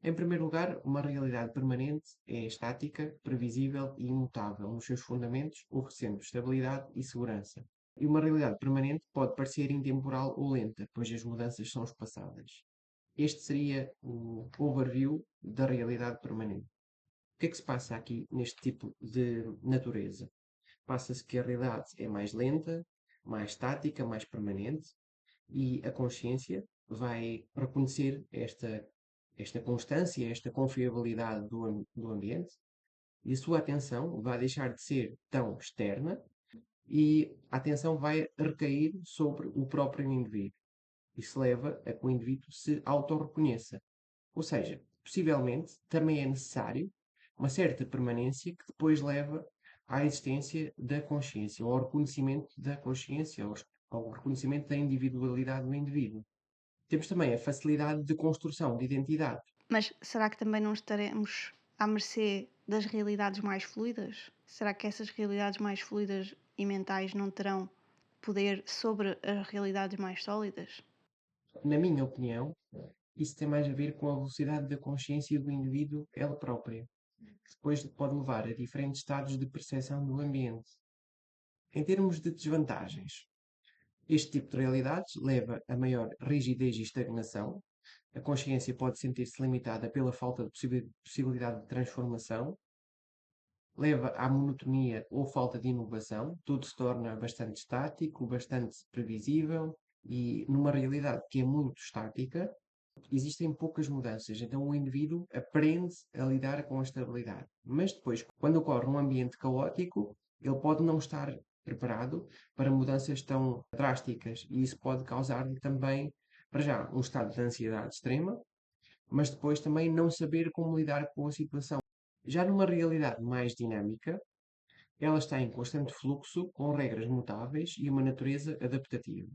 Em primeiro lugar, uma realidade permanente é estática, previsível e imutável nos seus fundamentos, oferecendo estabilidade e segurança. E uma realidade permanente pode parecer intemporal ou lenta, pois as mudanças são espaçadas. Este seria o overview da realidade permanente. O que é que se passa aqui neste tipo de natureza? Passa-se que a realidade é mais lenta, mais estática, mais permanente, e a consciência vai reconhecer esta constância, esta confiabilidade do ambiente, e a sua atenção vai deixar de ser tão externa e a atenção vai recair sobre o próprio indivíduo. Isso leva a que o indivíduo se autorreconheça. Ou seja, possivelmente também é necessário uma certa permanência que depois leva à existência da consciência, ou ao reconhecimento da consciência, ao reconhecimento da individualidade do indivíduo. Temos também a facilidade de construção de identidade. Mas será que também não estaremos à mercê das realidades mais fluidas? Será que essas realidades mais fluidas e mentais não terão poder sobre as realidades mais sólidas? Na minha opinião, isso tem mais a ver com a velocidade da consciência do indivíduo ela própria, que depois pode levar a diferentes estados de percepção do ambiente. Em termos de desvantagens, este tipo de realidades leva a maior rigidez e estagnação. A consciência pode sentir-se limitada pela falta de possibilidade de transformação, leva à monotonia ou falta de inovação, tudo se torna bastante estático, bastante previsível e numa realidade que é muito estática, existem poucas mudanças, então o indivíduo aprende a lidar com a estabilidade. Mas depois, quando ocorre um ambiente caótico, ele pode não estar preparado para mudanças tão drásticas e isso pode causar-lhe também, para já, um estado de ansiedade extrema, mas depois também não saber como lidar com a situação. Já numa realidade mais dinâmica, ela está em constante fluxo, com regras mutáveis e uma natureza adaptativa.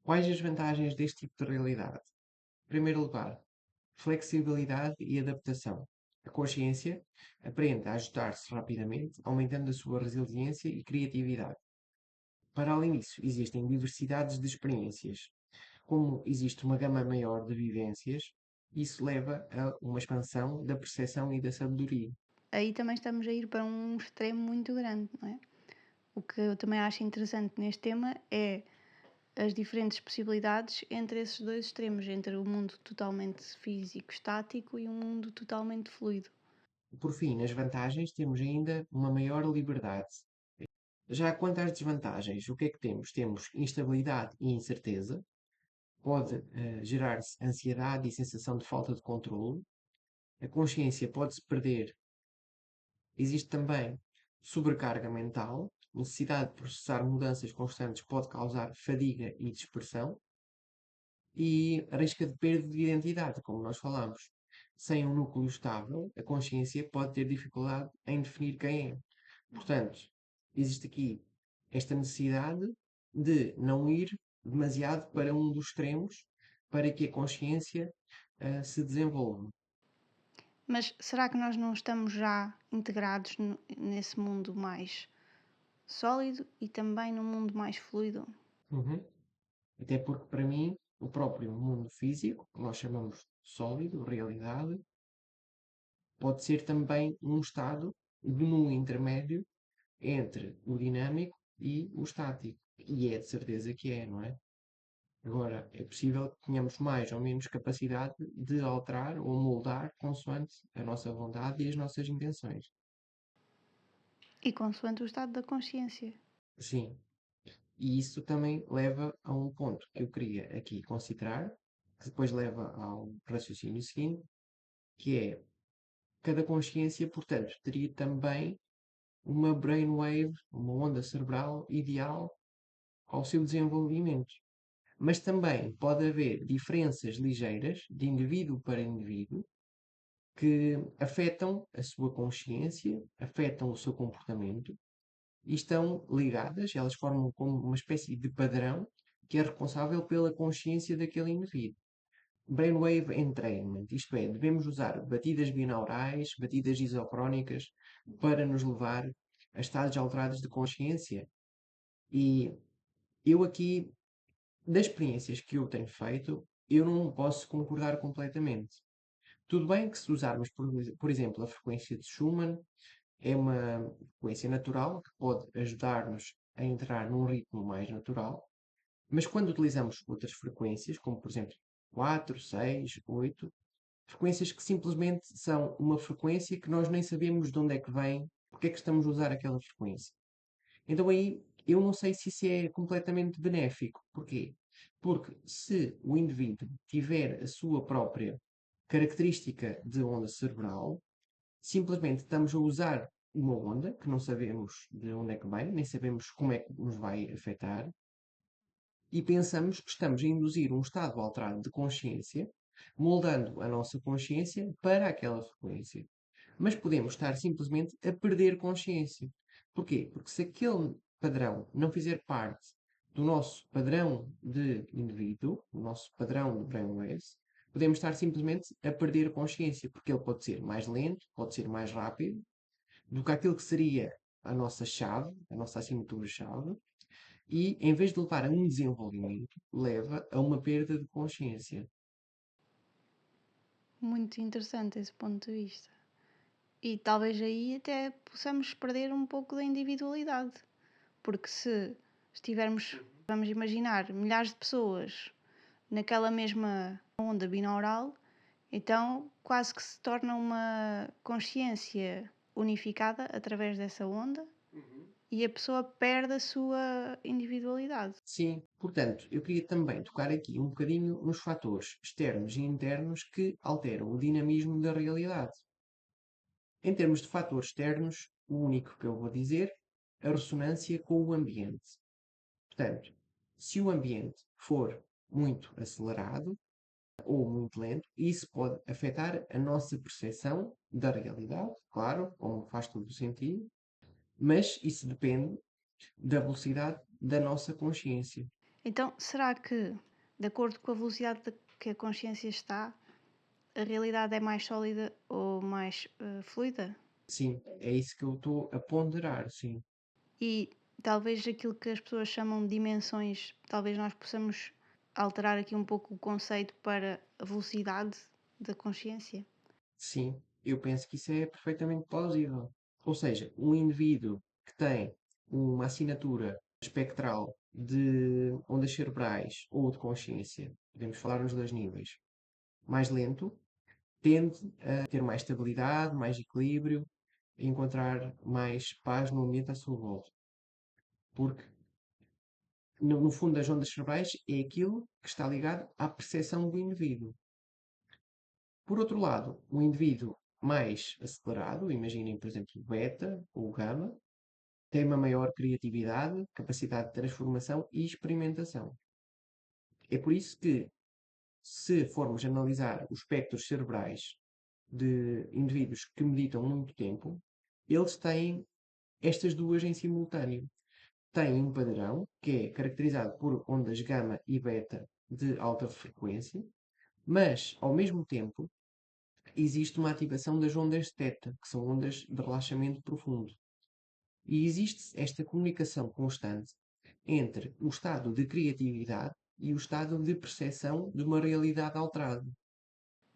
Quais as vantagens deste tipo de realidade? Em primeiro lugar, flexibilidade e adaptação. A consciência aprende a ajustar-se rapidamente, aumentando a sua resiliência e criatividade. Para além disso, existem diversidades de experiências. Como existe uma gama maior de vivências, isso leva a uma expansão da percepção e da sabedoria. Aí também estamos a ir para um extremo muito grande, não é? O que eu também acho interessante neste tema é as diferentes possibilidades entre esses dois extremos, entre o mundo totalmente físico, estático e um mundo totalmente fluido. Por fim, nas vantagens, temos ainda uma maior liberdade. Já quanto às desvantagens, o que é que temos? Temos instabilidade e incerteza, pode gerar-se ansiedade e sensação de falta de controle, a consciência pode-se perder, existe também sobrecarga mental, necessidade de processar mudanças constantes pode causar fadiga e dispersão, e risco de perda de identidade, como nós falamos. Sem um núcleo estável, a consciência pode ter dificuldade em definir quem é. Portanto, existe aqui esta necessidade de não ir demasiado para um dos extremos para que a consciência se desenvolva. Mas será que nós não estamos já integrados nesse mundo mais sólido e também num mundo mais fluido? Uhum. Até porque, para mim, o próprio mundo físico, que nós chamamos de sólido, realidade, pode ser também um estado de um intermédio entre o dinâmico e o estático. E é de certeza que é, não é? Agora, é possível que tenhamos mais ou menos capacidade de alterar ou moldar consoante a nossa vontade e as nossas intenções. E consoante o estado da consciência. Sim. E isso também leva a um ponto que eu queria aqui considerar, que depois leva ao raciocínio seguinte, que é cada consciência, portanto, teria também uma brainwave, uma onda cerebral ideal ao seu desenvolvimento. Mas também pode haver diferenças ligeiras de indivíduo para indivíduo que afetam a sua consciência, afetam o seu comportamento e estão ligadas, elas formam como uma espécie de padrão que é responsável pela consciência daquele indivíduo. Brainwave entrainment, isto é, devemos usar batidas binaurais, batidas isocrónicas para nos levar a estados alterados de consciência. E eu aqui, das experiências que eu tenho feito, eu não posso concordar completamente. Tudo bem que se usarmos, por exemplo, a frequência de Schumann, é uma frequência natural que pode ajudar-nos a entrar num ritmo mais natural, mas quando utilizamos outras frequências, como por exemplo 4, 6, 8, frequências que simplesmente são uma frequência que nós nem sabemos de onde é que vem, porque é que estamos a usar aquela frequência. Então aí eu não sei se isso é completamente benéfico. Porquê? Porque se o indivíduo tiver a sua própria característica de onda cerebral, simplesmente estamos a usar uma onda que não sabemos de onde é que vem, nem sabemos como é que nos vai afetar, e pensamos que estamos a induzir um estado alterado de consciência, moldando a nossa consciência para aquela frequência. Mas podemos estar simplesmente a perder consciência. Porquê? Porque se aquele padrão não fizer parte do nosso padrão de indivíduo, do nosso padrão de brainwaves, podemos estar simplesmente a perder consciência, porque ele pode ser mais lento, pode ser mais rápido, do que aquilo que seria a nossa chave, a nossa assinatura-chave, e em vez de levar a um desenvolvimento, leva a uma perda de consciência. Muito interessante esse ponto de vista. E talvez aí até possamos perder um pouco da individualidade. Porque se estivermos, vamos imaginar, milhares de pessoas naquela mesma onda binaural, então quase que se torna uma consciência unificada através dessa onda e a pessoa perde a sua individualidade. Sim, portanto, eu queria também tocar aqui um bocadinho nos fatores externos e internos que alteram o dinamismo da realidade. Em termos de fatores externos, o único que eu vou dizer, a ressonância com o ambiente. Portanto, se o ambiente for muito acelerado ou muito lento, isso pode afetar a nossa percepção da realidade, claro, como faz todo o sentido, mas isso depende da velocidade da nossa consciência. Então, será que, de acordo com a velocidade que a consciência está, a realidade é mais sólida ou mais fluida? Sim, é isso que eu estou a ponderar, sim. E talvez aquilo que as pessoas chamam de dimensões, talvez nós possamos alterar aqui um pouco o conceito para a velocidade da consciência. Sim, eu penso que isso é perfeitamente plausível. Ou seja, um indivíduo que tem uma assinatura espectral de ondas cerebrais ou de consciência, podemos falar nos dois níveis, mais lento, tende a ter mais estabilidade, mais equilíbrio, a encontrar mais paz no ambiente à sua volta. Porque, no fundo, as ondas cerebrais é aquilo que está ligado à percepção do indivíduo. Por outro lado, o indivíduo mais acelerado, imaginem, por exemplo, o beta ou o gama, tem uma maior criatividade, capacidade de transformação e experimentação. É por isso que, se formos analisar os espectros cerebrais de indivíduos que meditam muito tempo, eles têm estas duas em simultâneo. Têm um padrão que é caracterizado por ondas gama e beta de alta frequência, mas, ao mesmo tempo, existe uma ativação das ondas θ, que são ondas de relaxamento profundo. E existe esta comunicação constante entre o estado de criatividade e o estado de percepção de uma realidade alterada.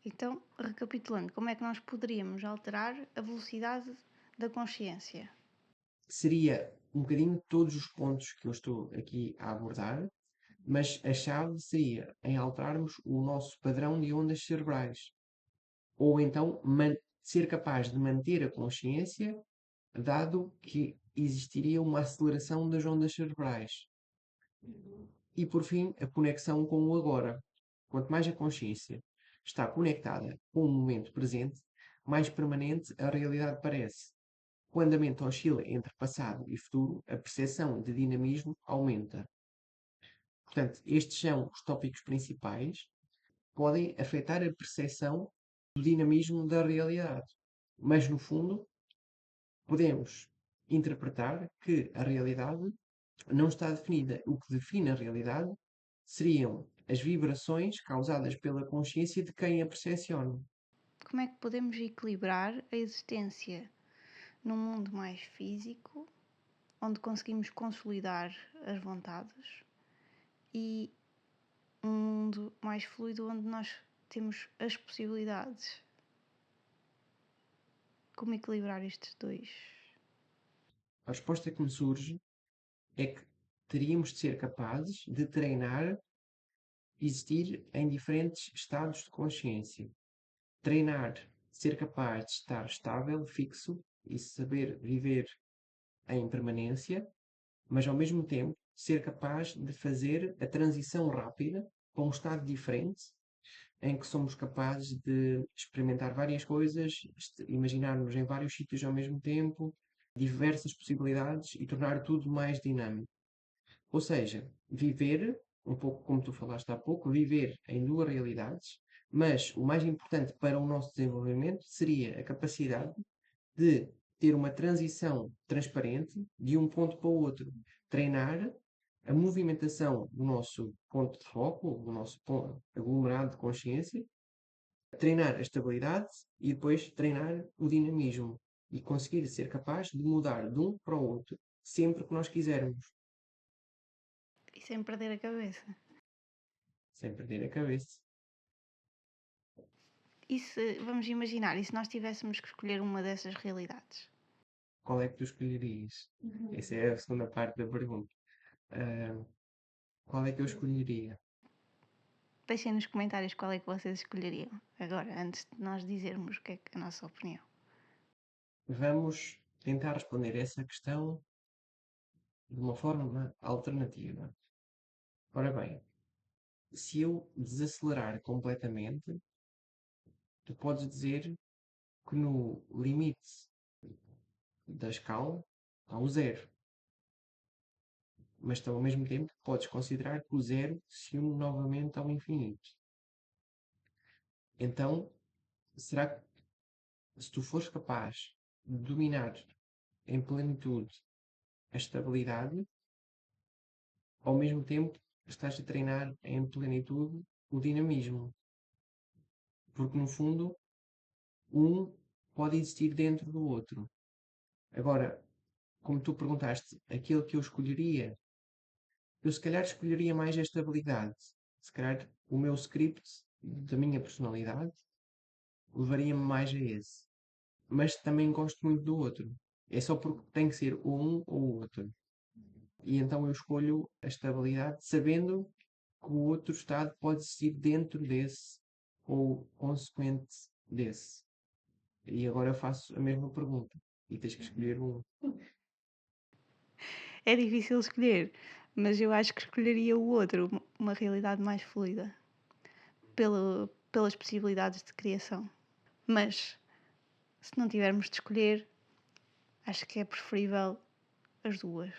Então, recapitulando, como é que nós poderíamos alterar a velocidade da consciência? Seria um bocadinho todos os pontos que eu estou aqui a abordar, mas a chave seria em alterarmos o nosso padrão de ondas cerebrais. Ou então ser capaz de manter a consciência, dado que existiria uma aceleração das ondas cerebrais. E por fim, a conexão com o agora. Quanto mais a consciência está conectada com o momento presente, mais permanente a realidade parece. Quando a mente oscila entre passado e futuro, a percepção de dinamismo aumenta. Portanto, estes são os tópicos principais, podem afetar a percepção do dinamismo da realidade. Mas, no fundo, podemos interpretar que a realidade não está definida. O que define a realidade seriam as vibrações causadas pela consciência de quem a percepciona. Como é que podemos equilibrar a existência num mundo mais físico, onde conseguimos consolidar as vontades, e um mundo mais fluido, onde nós temos as possibilidades? Como equilibrar estes dois? A resposta que me surge é que teríamos de ser capazes de treinar existir em diferentes estados de consciência. Treinar, ser capaz de estar estável, fixo e saber viver em permanência, mas ao mesmo tempo ser capaz de fazer a transição rápida para um estado diferente, em que somos capazes de experimentar várias coisas, imaginar-nos em vários sítios ao mesmo tempo, diversas possibilidades e tornar tudo mais dinâmico. Ou seja, viver, um pouco como tu falaste há pouco, viver em duas realidades, mas o mais importante para o nosso desenvolvimento seria a capacidade de ter uma transição transparente de um ponto para o outro. Treinar a movimentação do nosso ponto de foco, do nosso aglomerado de consciência, treinar a estabilidade e depois treinar o dinamismo e conseguir ser capaz de mudar de um para o outro sempre que nós quisermos, E sem perder a cabeça. sem perder a cabeça. E se, vamos imaginar, e se nós tivéssemos que escolher uma dessas realidades? Qual é que tu escolherias? Essa é a segunda parte da pergunta. Ah, qual é que eu escolheria? Deixem nos comentários qual é que vocês escolheriam. Agora, antes de nós dizermos o que é a nossa opinião. Vamos tentar responder essa questão de uma forma alternativa. Ora bem, se eu desacelerar completamente, tu podes dizer que no limite da escala há o zero. Mas ao mesmo tempo podes considerar que o zero se une novamente ao infinito. Então, será que se tu fores capaz de dominar em plenitude a estabilidade, ao mesmo tempo estás a treinar em plenitude o dinamismo? Porque no fundo, um pode existir dentro do outro. Agora, como tu perguntaste, aquilo que eu escolheria, eu se calhar escolheria mais a estabilidade. Se calhar o meu script da minha personalidade levaria-me mais a esse. Mas também gosto muito do outro. É só porque tem que ser ou um ou o outro. E então eu escolho a estabilidade sabendo que o outro estado pode existir dentro desse ou consequente desse. E agora eu faço a mesma pergunta. E tens que escolher um. É difícil escolher, mas eu acho que escolheria o outro, uma realidade mais fluida, pelas possibilidades de criação. Mas, se não tivermos de escolher, acho que é preferível as duas.